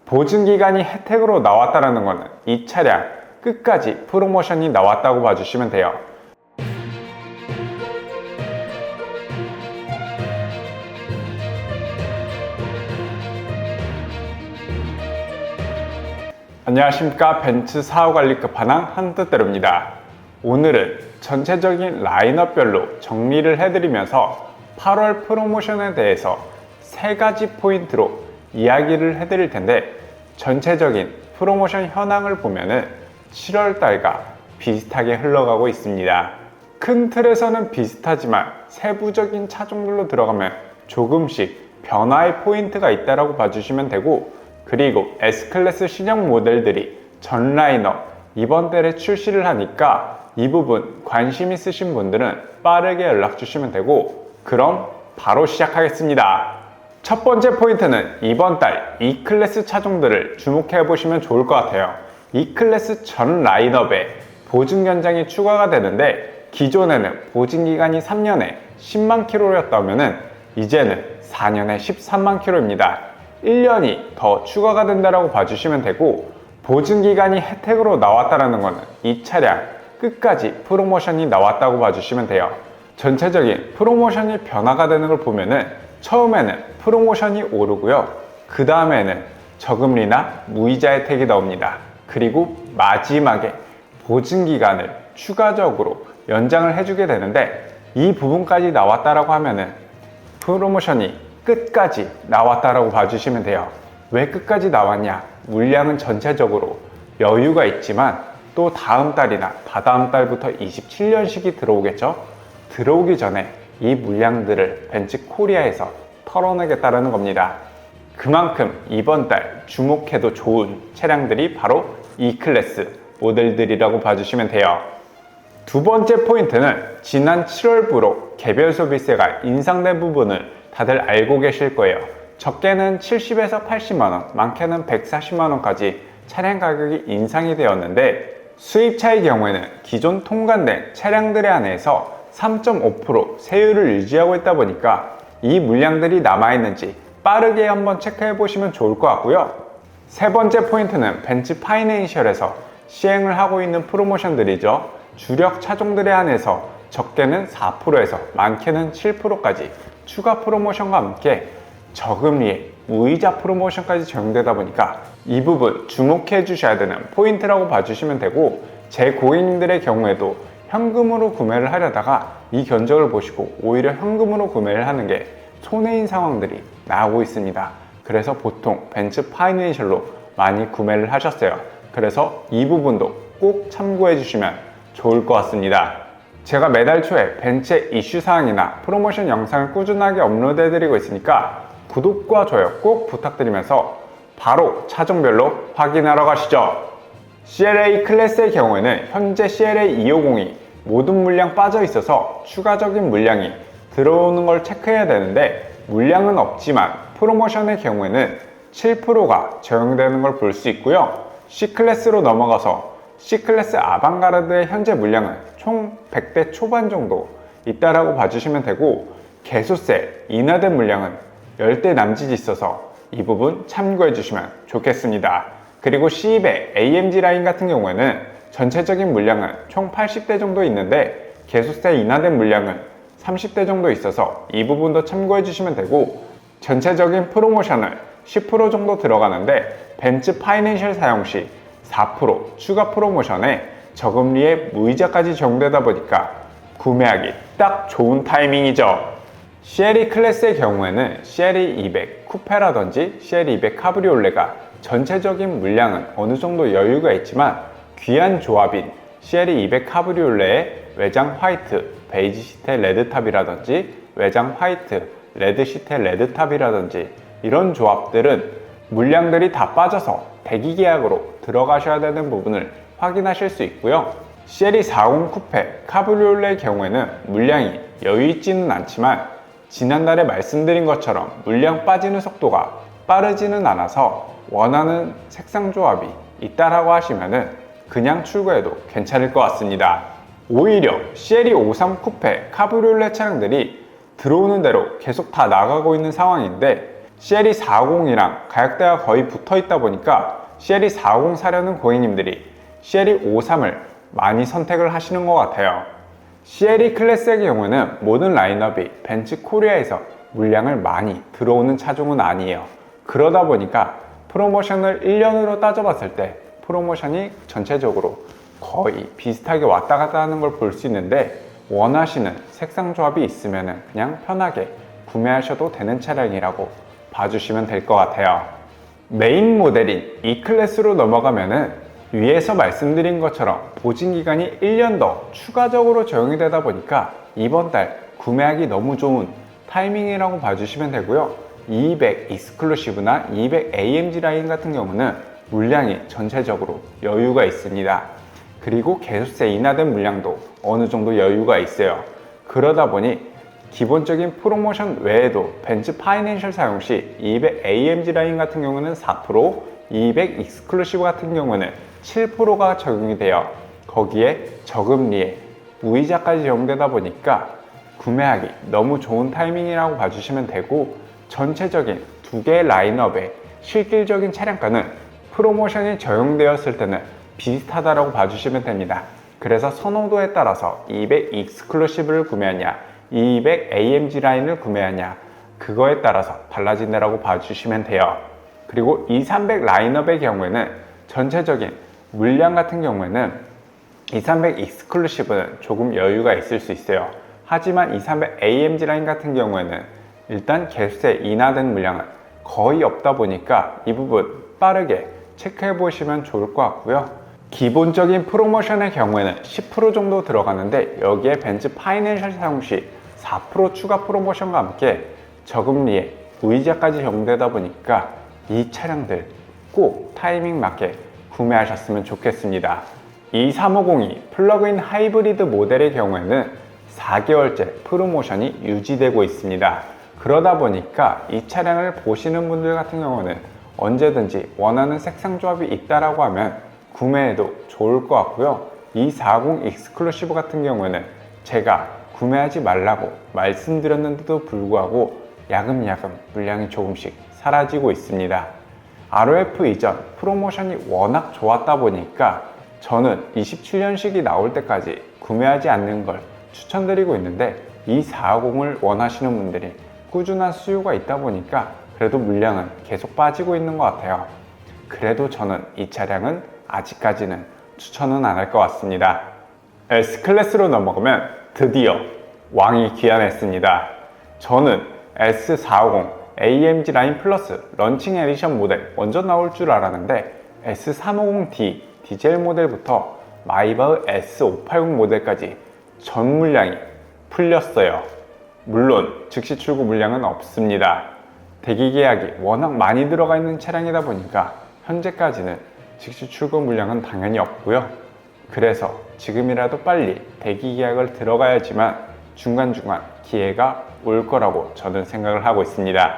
보증기간이 혜택으로 나왔다는 것은 이 차량 끝까지 프로모션이 나왔다고 봐주시면 돼요. 안녕하십니까. 벤츠 사후관리 끝판왕 한뜻대로입니다. 오늘은 전체적인 라인업별로 정리를 해드리면서 8월 프로모션에 대해서 3가지 포인트로 이야기를 해드릴 텐데, 전체적인 프로모션 현황을 보면은 7월달과 비슷하게 흘러가고 있습니다. 큰 틀에서는 비슷하지만 세부적인 차종들로 들어가면 조금씩 변화의 포인트가 있다고 봐주시면 되고, 그리고 S클래스 신형 모델들이 전 라인업 이번 달에 출시를 하니까 이 부분 관심 있으신 분들은 빠르게 연락 주시면 되고, 그럼 바로 시작하겠습니다. 첫 번째 포인트는 이번 달 E클래스 차종들을 주목해 보시면 좋을 것 같아요. E클래스 전 라인업에 보증 연장이 추가가 되는데, 기존에는 보증기간이 3년에 10만 킬로였다면 이제는 4년에 13만 킬로입니다. 1년이 더 추가가 된다고 봐주시면 되고, 보증기간이 혜택으로 나왔다는 것은 이 차량 끝까지 프로모션이 나왔다고 봐주시면 돼요. 전체적인 프로모션이 변화가 되는 걸 보면은 처음에는 프로모션이 오르고요, 그 다음에는 저금리나 무이자 혜택이 나옵니다. 그리고 마지막에 보증기간을 추가적으로 연장을 해주게 되는데, 이 부분까지 나왔다라고 하면은 프로모션이 끝까지 나왔다라고 봐주시면 돼요. 왜 끝까지 나왔냐? 물량은 전체적으로 여유가 있지만 또 다음 달이나 다다음 달부터 27년식이 들어오겠죠? 들어오기 전에 이 물량들을 벤츠 코리아에서 털어내겠다는 겁니다. 그만큼 이번 달 주목해도 좋은 차량들이 바로 E클래스 모델들이라고 봐주시면 돼요. 두 번째 포인트는 지난 7월부로 개별 소비세가 인상된 부분을 다들 알고 계실 거예요. 적게는 70에서 80만원, 많게는 140만원까지 차량 가격이 인상이 되었는데, 수입차의 경우에는 기존 통관된 차량들에 한해서 3.5% 세율을 유지하고 있다 보니까 이 물량들이 남아있는지 빠르게 한번 체크해 보시면 좋을 것 같고요. 세 번째 포인트는 벤츠 파이낸셜에서 시행을 하고 있는 프로모션들이죠. 주력 차종들에 한해서 적게는 4%에서 많게는 7%까지 추가 프로모션과 함께 저금리에 무이자 프로모션까지 적용되다 보니까 이 부분 주목해 주셔야 되는 포인트라고 봐주시면 되고, 제 고객님들의 경우에도 현금으로 구매를 하려다가 이 견적을 보시고 오히려 현금으로 구매를 하는 게 손해인 상황들이 나오고 있습니다. 그래서 보통 벤츠 파이낸셜로 많이 구매를 하셨어요. 그래서 이 부분도 꼭 참고해 주시면 좋을 것 같습니다. 제가 매달 초에 벤츠의 이슈 사항이나 프로모션 영상을 꾸준하게 업로드 해드리고 있으니까 구독과 좋아요 꼭 부탁드리면서 바로 차종별로 확인하러 가시죠. CLA 클래스의 경우에는 현재 CLA 250이 모든 물량 빠져 있어서 추가적인 물량이 들어오는 걸 체크해야 되는데, 물량은 없지만 프로모션의 경우에는 7%가 적용되는 걸 볼 수 있고요. C클래스로 넘어가서 C클래스 아방가르드의 현재 물량은 총 100대 초반 정도 있다라고 봐주시면 되고, 개소세 인하된 물량은 10대 남짓 있어서 이 부분 참고해 주시면 좋겠습니다. 그리고 C200 AMG 라인 같은 경우에는 전체적인 물량은 총 80대 정도 있는데 개소세 인하된 물량은 30대 정도 있어서 이 부분도 참고해 주시면 되고, 전체적인 프로모션을 10% 정도 들어가는데 벤츠 파이낸셜 사용 시 4% 추가 프로모션에 저금리에 무이자까지 적용되다 보니까 구매하기 딱 좋은 타이밍이죠. CLE 클래스의 경우에는 CLE 200 쿠페라든지 CLE 200 카브리올레가 전체적인 물량은 어느 정도 여유가 있지만, 귀한 조합인 CLE 200 카브리올레의 외장 화이트 베이지 시트 레드탑이라든지 외장 화이트 레드 시트 레드탑이라든지 이런 조합들은 물량들이 다 빠져서 대기 계약으로 들어가셔야 되는 부분을 확인하실 수 있고요. CLE 40 쿠페 카브리올레의 경우에는 물량이 여유 있지는 않지만 지난달에 말씀드린 것처럼 물량 빠지는 속도가 빠르지는 않아서 원하는 색상 조합이 있다라고 하시면은 그냥 출고해도 괜찮을 것 같습니다. 오히려 CLE 53 쿠페 카브리올레 차량들이 들어오는 대로 계속 다 나가고 있는 상황인데, CLE 450이랑 가격대가 거의 붙어 있다 보니까 CLE 450 사려는 고객님들이 CLE 53을 많이 선택을 하시는 것 같아요. CLE 클래스의 경우는 모든 라인업이 벤츠 코리아에서 물량을 많이 들어오는 차종은 아니에요. 그러다 보니까 프로모션을 1년으로 따져봤을 때 프로모션이 전체적으로 거의 비슷하게 왔다 갔다 하는 걸 볼 수 있는데, 원하시는 색상 조합이 있으면 그냥 편하게 구매하셔도 되는 차량이라고 봐주시면 될 것 같아요. 메인 모델인 E클래스로 넘어가면은 위에서 말씀드린 것처럼 보증기간이 1년 더 추가적으로 적용이 되다 보니까 이번 달 구매하기 너무 좋은 타이밍이라고 봐주시면 되고요. 200 익스클루시브나 200 AMG 라인 같은 경우는 물량이 전체적으로 여유가 있습니다. 그리고 개수세 인하된 물량도 어느 정도 여유가 있어요. 그러다 보니 기본적인 프로모션 외에도 벤츠 파이낸셜 사용 시 200 AMG 라인 같은 경우는 4%, 200 익스클루시브 같은 경우는 7%가 적용이 돼요. 거기에 저금리에 무이자까지 적용되다 보니까 구매하기 너무 좋은 타이밍이라고 봐주시면 되고, 전체적인 두 개의 라인업의 실질적인 차량가는 프로모션이 적용되었을 때는 비슷하다라고 봐주시면 됩니다. 그래서 선호도에 따라서 200 익스클루시브를 구매하냐, 200 AMG 라인을 구매하냐, 그거에 따라서 달라진다라고 봐주시면 돼요. 그리고 200, 300 라인업의 경우에는 전체적인 물량 같은 경우에는 200 익스클루시브는 조금 여유가 있을 수 있어요. 하지만 200 AMG 라인 같은 경우에는 일단 개수세 인하된 물량은 거의 없다 보니까 이 부분 빠르게 체크해 보시면 좋을 것 같고요. 기본적인 프로모션의 경우에는 10% 정도 들어가는데, 여기에 벤츠 파이낸셜 사용 시 4% 추가 프로모션과 함께 저금리에 무이자까지 적용되다 보니까 이 차량들 꼭 타이밍 맞게 구매하셨으면 좋겠습니다. 23502 플러그인 하이브리드 모델의 경우에는 4개월째 프로모션이 유지되고 있습니다. 그러다 보니까 이 차량을 보시는 분들 같은 경우는 언제든지 원하는 색상 조합이 있다라고 하면 구매해도 좋을 것 같고요. 240 익스클루시브 같은 경우에는 제가 구매하지 말라고 말씀드렸는데도 불구하고 야금야금 물량이 조금씩 사라지고 있습니다. ROF 이전 프로모션이 워낙 좋았다 보니까 저는 27년식이 나올 때까지 구매하지 않는 걸 추천드리고 있는데, 240을 원하시는 분들이 꾸준한 수요가 있다 보니까 그래도 물량은 계속 빠지고 있는 것 같아요. 그래도 저는 이 차량은 아직까지는 추천은 안 할 것 같습니다. S클래스로 넘어가면 드디어 왕이 귀환했습니다. 저는 S450 AMG 라인 플러스 런칭 에디션 모델 먼저 나올 줄 알았는데, S350D 디젤 모델부터 마이바흐 S580 모델까지 전 물량이 풀렸어요. 물론 즉시 출고 물량은 없습니다. 대기 계약이 워낙 많이 들어가 있는 차량이다 보니까 현재까지는 즉시 출고 물량은 당연히 없고요. 그래서 지금이라도 빨리 대기 계약을 들어가야지만 중간중간 기회가 올 거라고 저는 생각을 하고 있습니다.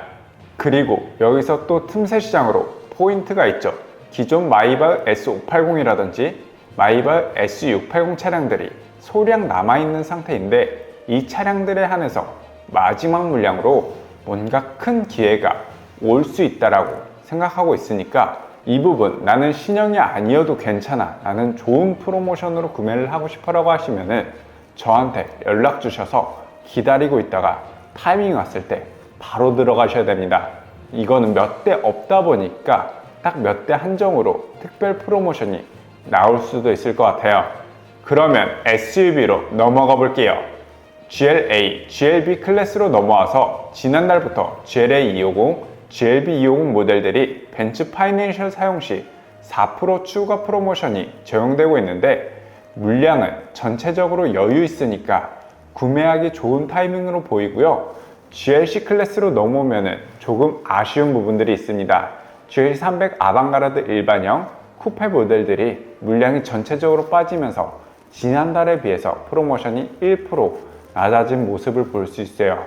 그리고 여기서 또 틈새 시장으로 포인트가 있죠. 기존 마이바흐 S580이라든지 마이바흐 S680 차량들이 소량 남아있는 상태인데, 이 차량들에 한해서 마지막 물량으로 뭔가 큰 기회가 올 수 있다라고 생각하고 있으니까 이 부분 나는 신형이 아니어도 괜찮아, 나는 좋은 프로모션으로 구매를 하고 싶어라고 하시면은 저한테 연락 주셔서 기다리고 있다가 타이밍이 왔을 때 바로 들어가셔야 됩니다. 이거는 몇 대 없다 보니까 딱 몇 대 한정으로 특별 프로모션이 나올 수도 있을 것 같아요. 그러면 SUV로 넘어가 볼게요. GLA, GLB 클래스로 넘어와서 지난달부터 GLA 250, GLB 250 모델들이 벤츠 파이낸셜 사용 시 4% 추가 프로모션이 적용되고 있는데, 물량은 전체적으로 여유 있으니까 구매하기 좋은 타이밍으로 보이고요. GLC 클래스로 넘어오면 조금 아쉬운 부분들이 있습니다. GL300 아방가르드 일반형, 쿠페 모델들이 물량이 전체적으로 빠지면서 지난달에 비해서 프로모션이 1% 낮아진 모습을 볼 수 있어요.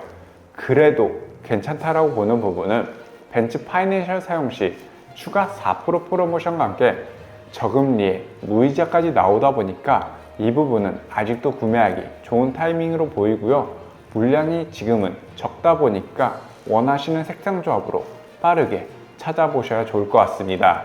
그래도 괜찮다라고 보는 부분은 벤츠 파이낸셜 사용 시 추가 4% 프로모션과 함께 저금리에 무이자까지 나오다 보니까 이 부분은 아직도 구매하기 좋은 타이밍으로 보이고요. 물량이 지금은 적다 보니까 원하시는 색상 조합으로 빠르게 찾아보셔야 좋을 것 같습니다.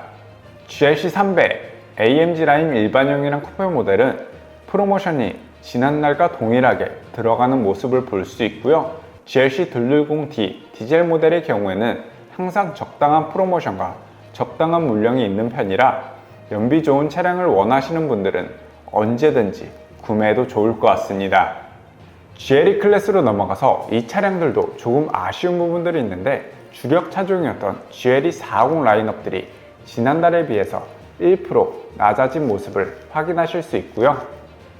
GLC 300 AMG 라인 일반형이랑 쿠페 모델은 프로모션이 지난날과 동일하게 들어가는 모습을 볼 수 있고요. GLC 210D 디젤 모델의 경우에는 항상 적당한 프로모션과 적당한 물량이 있는 편이라 연비 좋은 차량을 원하시는 분들은 언제든지 구매해도 좋을 것 같습니다. GLE 클래스로 넘어가서 이 차량들도 조금 아쉬운 부분들이 있는데 주력 차종이었던 GLE 450 라인업들이 지난달에 비해서 1% 낮아진 모습을 확인하실 수 있고요.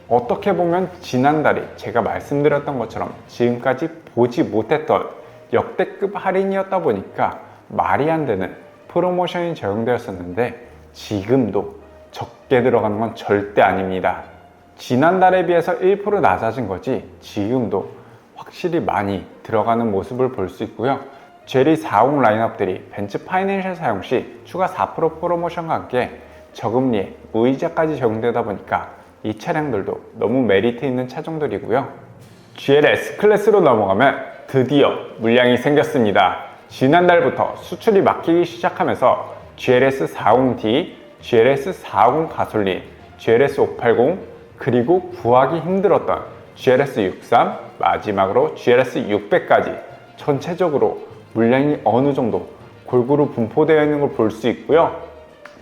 어떻게 보면 지난달이 제가 말씀드렸던 것처럼 지금까지 보지 못했던 역대급 할인이었다 보니까 말이 안 되는 프로모션이 적용되었었는데 지금도 적게 들어가는 건 절대 아닙니다. 지난달에 비해서 1% 낮아진 거지 지금도 확실히 많이 들어가는 모습을 볼 수 있고요. GLE 450 라인업들이 벤츠 파이낸셜 사용 시 추가 4% 프로모션과 함께 저금리에 무이자까지 적용되다 보니까 이 차량들도 너무 메리트 있는 차종들이고요. GLS 클래스로 넘어가면 드디어 물량이 생겼습니다. 지난달부터 수출이 막히기 시작하면서 GLS 450D, GLS 450 가솔린, GLS 580, 그리고 구하기 힘들었던 GLS 63, 마지막으로 GLS 600까지 전체적으로 물량이 어느 정도 골고루 분포되어 있는 걸 볼 수 있고요.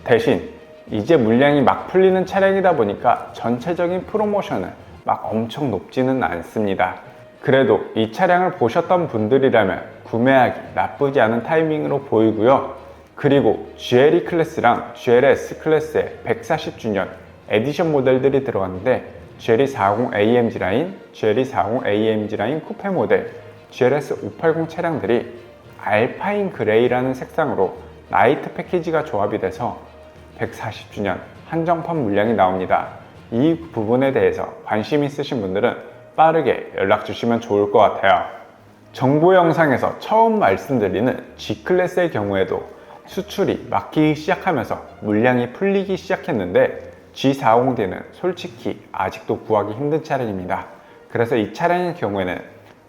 대신 이제 물량이 막 풀리는 차량이다 보니까 전체적인 프로모션은 막 엄청 높지는 않습니다. 그래도 이 차량을 보셨던 분들이라면 구매하기 나쁘지 않은 타이밍으로 보이고요. 그리고 GLE 클래스랑 GLS 클래스의 140주년 에디션 모델들이 들어갔는데 GLE 450 AMG 라인, GLE 450 AMG 라인 쿠페 모델, GLS 580 차량들이 알파인 그레이라는 색상으로 라이트 패키지가 조합이 돼서 140주년 한정판 물량이 나옵니다. 이 부분에 대해서 관심 있으신 분들은 빠르게 연락 주시면 좋을 것 같아요. 정보 영상에서 처음 말씀드리는 G클래스의 경우에도 수출이 막히기 시작하면서 물량이 풀리기 시작했는데 G450D는 솔직히 아직도 구하기 힘든 차량입니다. 그래서 이 차량의 경우에는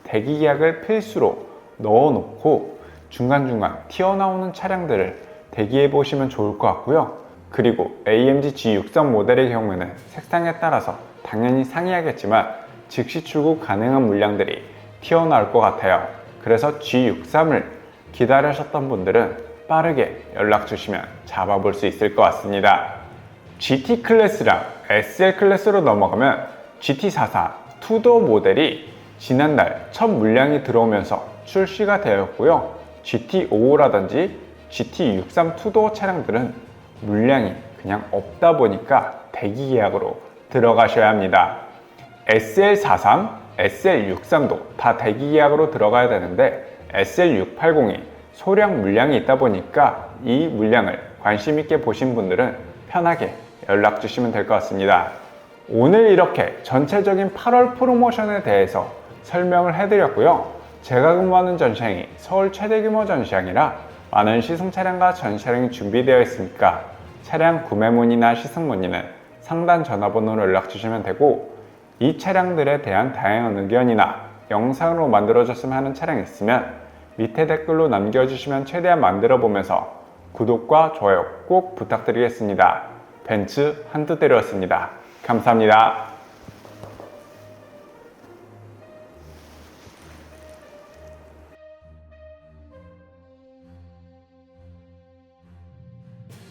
대기 계약을 필수로 넣어놓고 중간중간 튀어나오는 차량들을 대기해 보시면 좋을 것 같고요. 그리고 AMG G63 모델의 경우에는 색상에 따라서 당연히 상이하겠지만 즉시 출고 가능한 물량들이 튀어나올 것 같아요. 그래서 G63을 기다리셨던 분들은 빠르게 연락 주시면 잡아볼 수 있을 것 같습니다. GT 클래스랑 SL 클래스로 넘어가면 GT44 투도어 모델이 지난달 첫 물량이 들어오면서 출시가 되었고요. GT55라든지 GT63 투도어 차량들은 물량이 그냥 없다 보니까 대기 계약으로 들어가셔야 합니다. SL43, SL63도 다 대기 계약으로 들어가야 되는데 SL680이 소량 물량이 있다 보니까 이 물량을 관심 있게 보신 분들은 편하게 연락 주시면 될 것 같습니다. 오늘 이렇게 전체적인 8월 프로모션에 대해서 설명을 해드렸고요. 제가 근무하는 전시장이 서울 최대 규모 전시장이라 많은 시승 차량과 전시차량이 준비되어 있으니까 차량 구매 문의나 시승 문의는 상단 전화번호로 연락 주시면 되고 이 차량들에 대한 다양한 의견이나 영상으로 만들어줬으면 하는 차량이 있으면 밑에 댓글로 남겨주시면 최대한 만들어 보면서 구독과 좋아요 꼭 부탁드리겠습니다. 벤츠 한두대리였습니다. 감사합니다.